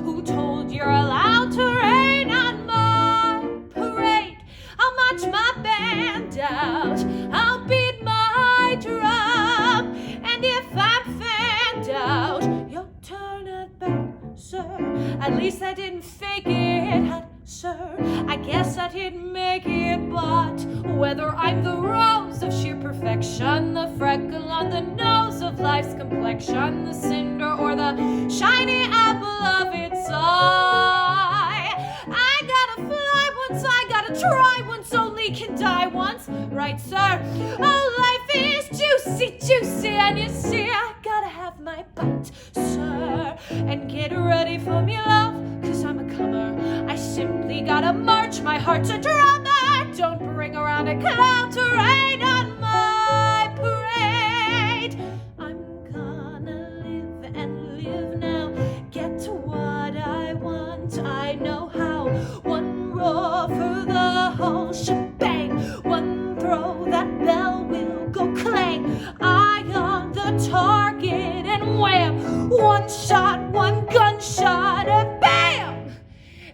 Who told you're allowed to rain on my parade? I'll march my band out, I'll beat my drum, and if I'm fanned out, your turn at bat, sir. At least I didn't fake it, sir. I guess I didn't make it, but whether I'm the rose of sheer perfection, the freckle on the nose of life's complexion, the cinder or the shiny apple of its eye, I gotta fly once, I gotta try once, only can die once, right, sir? Oh, life is juicy, juicy, and you see, I gotta have my bite, sir. And get ready for me, love, 'cause I'm a comer. I simply gotta march my heart to drummer. Don't bring around a cloud to rain on my parade. I'm gonna live and live now, get to what I want. I know how. One roar for the whole shebang, one throw, that bell will go clang. Eye on the target and wham, one shot, one gunshot, and bam!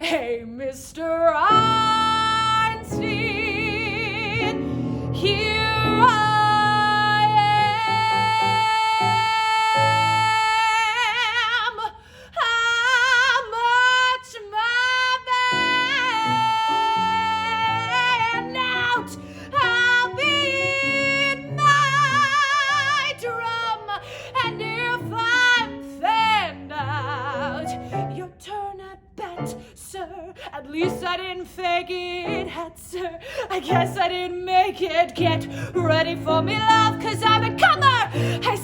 Hey, Mr. Einstein, here I am. How much my band out, I'll beat my drum, and if I'm fanned out, your turn at bat, sir. At least I didn't fake it, sir. I guess I didn't make it. Get ready for me, love, 'cause I'm a comer. I